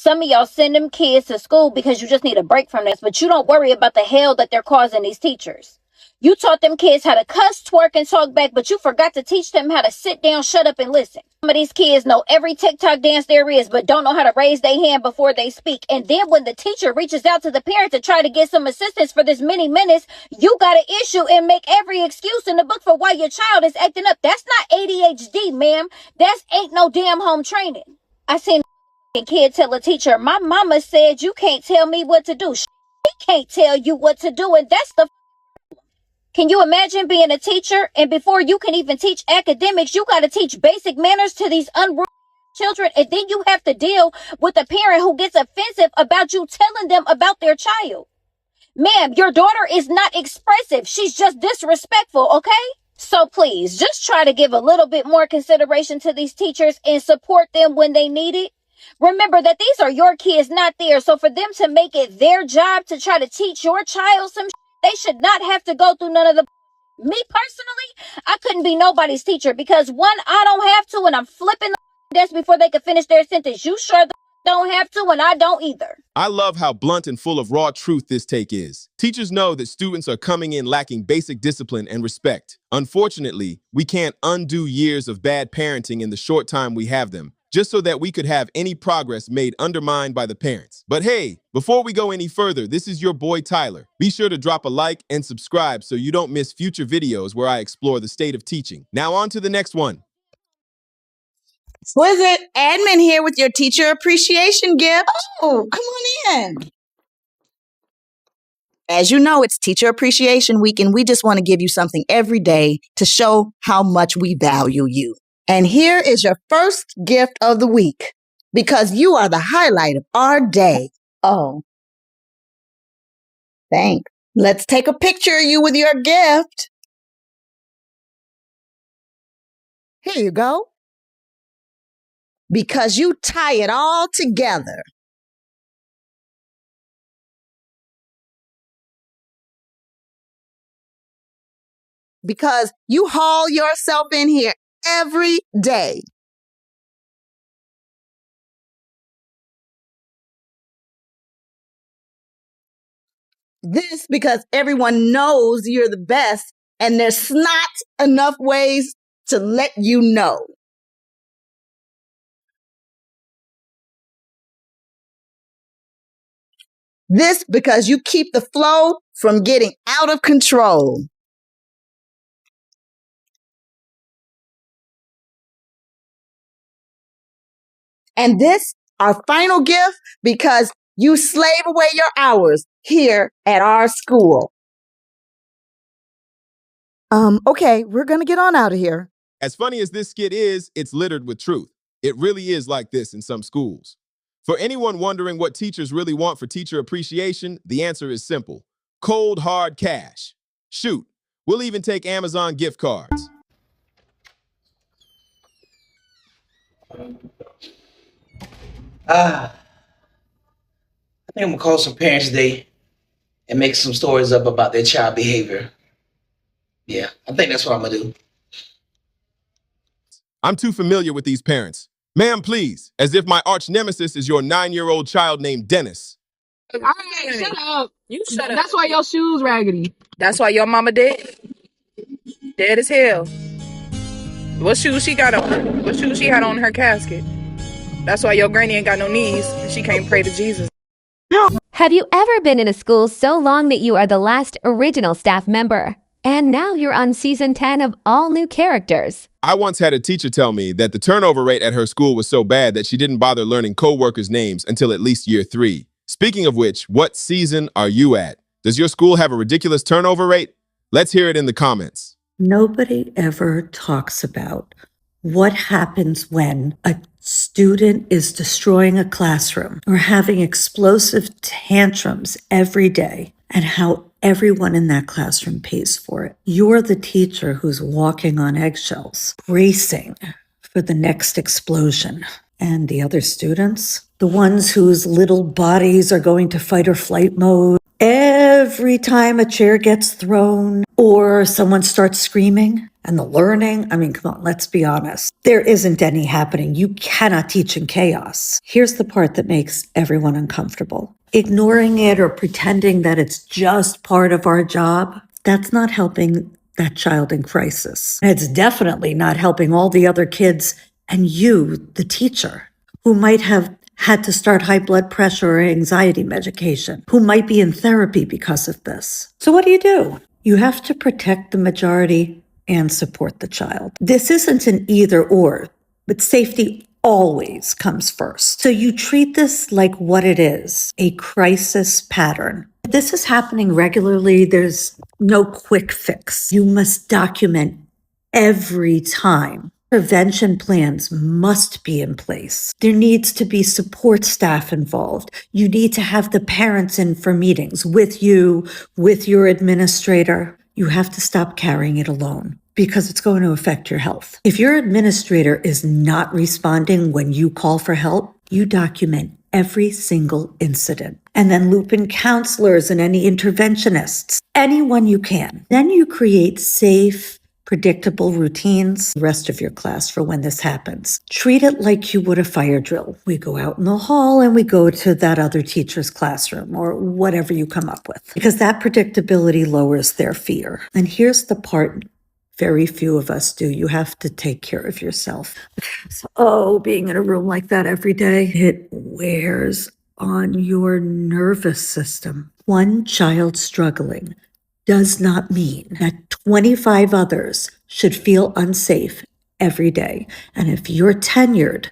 Some of y'all send them kids to school because you just need a break from this, but you don't worry about the hell that they're causing these teachers. You taught them kids how to cuss, twerk, and talk back, but you forgot to teach them how to sit down, shut up, and listen. Some of these kids know every TikTok dance there is, but don't know how to raise their hand before they speak. And then when the teacher reaches out to the parent to try to get some assistance for this mini menace, you got to issue and make every excuse in the book for why your child is acting up. That's not ADHD, ma'am. That's ain't no damn home training. I seen a kid tell a teacher, my mama said you can't tell me what to do. She can't tell you what to do, and that's the... Can you imagine being a teacher and before you can even teach academics, you got to teach basic manners to these unruly children, and then you have to deal with a parent who gets offensive about you telling them about their child. Ma'am, your daughter is not expressive. She's just disrespectful, okay? So please, just try to give a little bit more consideration to these teachers and support them when they need it. Remember that these are your kids, not theirs. So for them to make it their job to try to teach your child some they should not have to go through none of the... Me personally, I couldn't be nobody's teacher because one, I don't have to, and I'm flipping the desk before they can finish their sentence. You sure don't have to, and I don't either. I love how blunt and full of raw truth this take is. Teachers know that students are coming in lacking basic discipline and respect. Unfortunately, we can't undo years of bad parenting in the short time we have them, just so that we could have any progress made undermined by the parents. But hey, before we go any further, this is your boy Tyler. Be sure to drop a like and subscribe so you don't miss future videos where I explore the state of teaching. Now on to the next one. Was it admin here with your teacher appreciation gift? Oh, come on in. As you know, it's Teacher Appreciation Week, and we just want to give you something every day to show how much we value you. And here is your first gift of the week, because you are the highlight of our day. Oh, thanks. Let's take a picture of you with your gift. Here you go. Because you tie it all together. Because you haul yourself in here every day. This because everyone knows you're the best, and there's not enough ways to let you know. This because you keep the flow from getting out of control. And this, our final gift, because you slave away your hours here at our school. Okay, we're going to get on out of here. As funny as this skit is, it's littered with truth. It really is like this in some schools. For anyone wondering what teachers really want for teacher appreciation, the answer is simple. Cold, hard cash. Shoot, we'll even take Amazon gift cards. I think I'm gonna call some parents today and make some stories up about their child behavior. Yeah, I think that's what I'm gonna do. I'm too familiar with these parents. Ma'am, please, as if my arch nemesis is your 9-year-old child named Dennis. All right, shut up. You shut up. That's why your shoes raggedy. That's why your mama dead. Dead as hell. What shoes she got on? What shoes she had on her casket? That's why your granny ain't got no knees and she can't pray to Jesus. Have you ever been in a school so long that you are the last original staff member? And now you're on season 10 of all new characters. I once had a teacher tell me that the turnover rate at her school was so bad that she didn't bother learning co-workers' names until at least year 3. Speaking of which, what season are you at? Does your school have a ridiculous turnover rate? Let's hear it in the comments. Nobody ever talks about what happens when a student is destroying a classroom or having explosive tantrums every day and how everyone in that classroom pays for it. You're the teacher who's walking on eggshells, bracing for the next explosion. And the other students, the ones whose little bodies are going to fight or flight mode, every time a chair gets thrown or someone starts screaming and the learning, I mean, come on, let's be honest. There isn't any happening. You cannot teach in chaos. Here's the part that makes everyone uncomfortable. Ignoring it or pretending that it's just part of our job, that's not helping that child in crisis. It's definitely not helping all the other kids and you, the teacher, who might have had to start high blood pressure or anxiety medication, who might be in therapy because of this. So what do? You have to protect the majority and support the child. This isn't an either or, but safety always comes first. So you treat this like what it is, a crisis pattern. If this is happening regularly, there's no quick fix. You must document every time. Prevention plans must be in place. There needs to be support staff involved. You need to have the parents in for meetings with you, with your administrator. You have to stop carrying it alone because it's going to affect your health. If your administrator is not responding when you call for help, you document every single incident and then loop in counselors and any interventionists, anyone you can. Then you create safe, predictable routines the rest of your class for when this happens. Treat it like you would a fire drill. We go out in the hall and we go to that other teacher's classroom or whatever you come up with, because that predictability lowers their fear. And here's the part very few of us do. You have to take care of yourself. So, being in a room like that every day, it wears on your nervous system. One child struggling does not mean that 25 others should feel unsafe every day. And if you're tenured,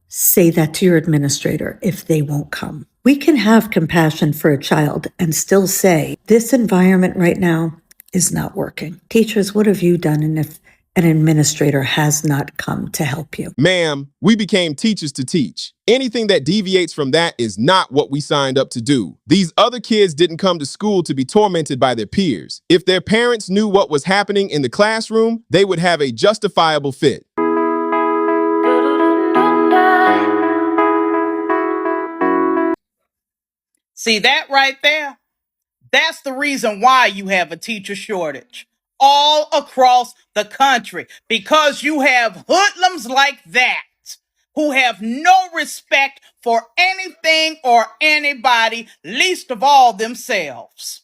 say that to your administrator if they won't come. We can have compassion for a child and still say, this environment right now is not working. Teachers, what have you done? And if an administrator has not come to help you? Ma'am, we became teachers to teach. Anything that deviates from that is not what we signed up to do. These other kids didn't come to school to be tormented by their peers. If their parents knew what was happening in the classroom, they would have a justifiable fit. See that right there? That's the reason why you have a teacher shortage all across the country, because you have hoodlums like that who have no respect for anything or anybody, least of all themselves.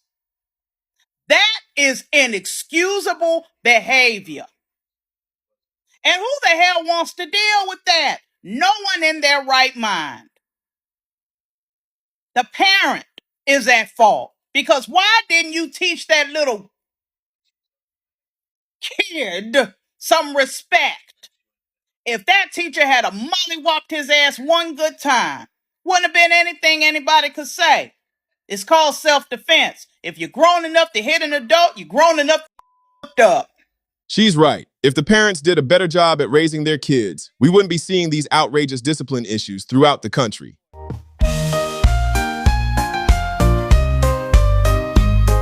That is inexcusable behavior. And who the hell wants to deal with that? No one in their right mind. The parent is at fault, because why didn't you teach that little kid some respect? If that teacher had a mollywopped his ass one good time, wouldn't have been anything anybody could say. It's called self-defense. If you're grown enough to hit an adult, you're grown enough to fucked up. She's right. If the parents did a better job at raising their kids, we wouldn't be seeing these outrageous discipline issues throughout the country.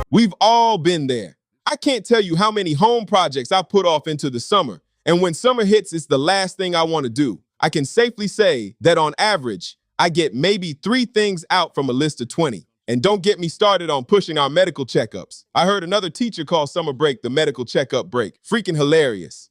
We've all been there. I can't tell you how many home projects I put off into the summer, and when summer hits, it's the last thing I want to do. I can safely say that on average, I get maybe 3 things out from a list of 20. And don't get me started on pushing our medical checkups. I heard another teacher call summer break the medical checkup break. Freaking hilarious.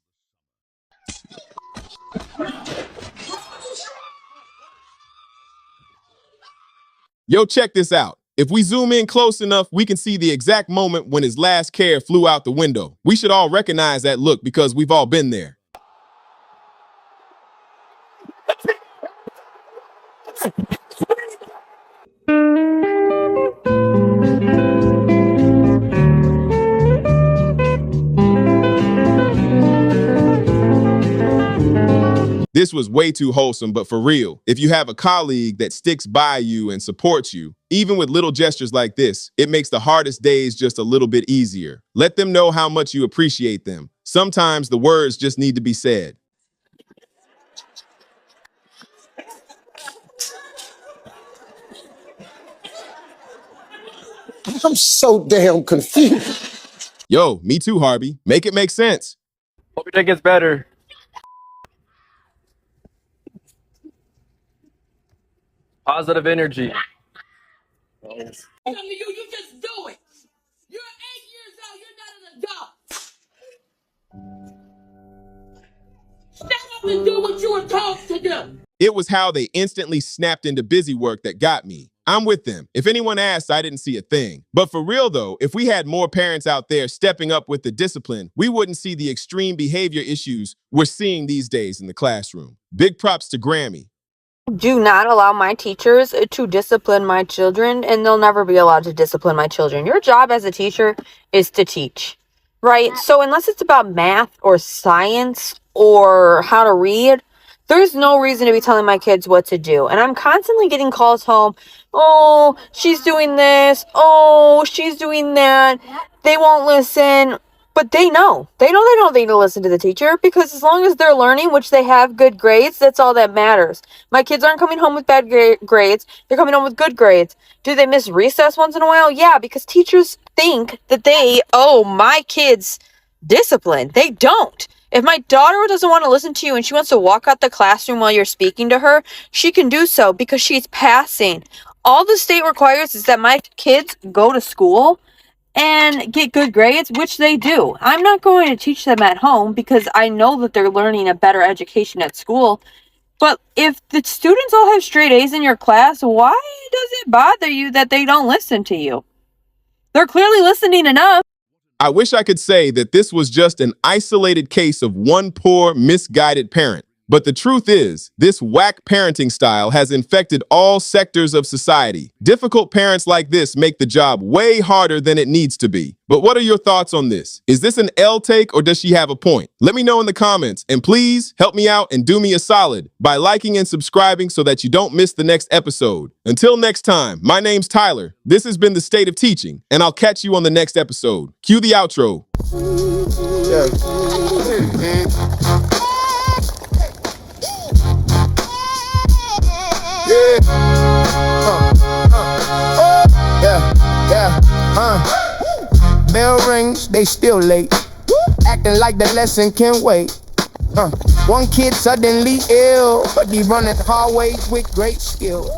Yo, check this out. If we zoom in close enough, we can see the exact moment when his last care flew out the window. We should all recognize that look because we've all been there. This was way too wholesome, but for real, if you have a colleague that sticks by you and supports you, even with little gestures like this, it makes the hardest days just a little bit easier. Let them know how much you appreciate them. Sometimes the words just need to be said. I'm so damn confused. Yo, me too, Harvey. Make it make sense. Hope your day gets better. Positive energy. You just do it. to do what you were told to do. It was how they instantly snapped into busy work that got me. I'm with them. If anyone asked, I didn't see a thing. But for real though, if we had more parents out there stepping up with the discipline, we wouldn't see the extreme behavior issues we're seeing these days in the classroom. Big props to Grammy. Do not allow my teachers to discipline my children, and they'll never be allowed to discipline my children. Your job as a teacher is to teach, right? So unless it's about math or science or how to read, there's no reason to be telling my kids what to do. And I'm constantly getting calls home. Oh, she's doing this. Oh, she's doing that. They won't listen. But they know. They don't need to listen to the teacher, because as long as they're learning, which they have good grades, that's all that matters. My kids aren't coming home with bad grades. They're coming home with good grades. Do they miss recess once in a while? Yeah, because teachers think that they owe my kids discipline. They don't. If my daughter doesn't want to listen to you and she wants to walk out the classroom while you're speaking to her, she can do so because she's passing. All the state requires is that my kids go to school and get good grades, which they do. I'm not going to teach them at home because I know that they're learning a better education at school. But if the students all have straight A's in your class, why does it bother you that they don't listen to you? They're clearly listening enough. I wish I could say that this was just an isolated case of one poor, misguided parent. But the truth is, this whack parenting style has infected all sectors of society. Difficult parents like this make the job way harder than it needs to be. But what are your thoughts on this? Is this an L take or does she have a point? Let me know in the comments, and please help me out and do me a solid by liking and subscribing so that you don't miss the next episode. Until next time, my name's Tyler. This has been The State of Teaching, and I'll catch you on the next episode. Cue the outro. Bell rings, they still late. Acting like the lesson can wait. One kid suddenly ill, but he running hallways with great skill.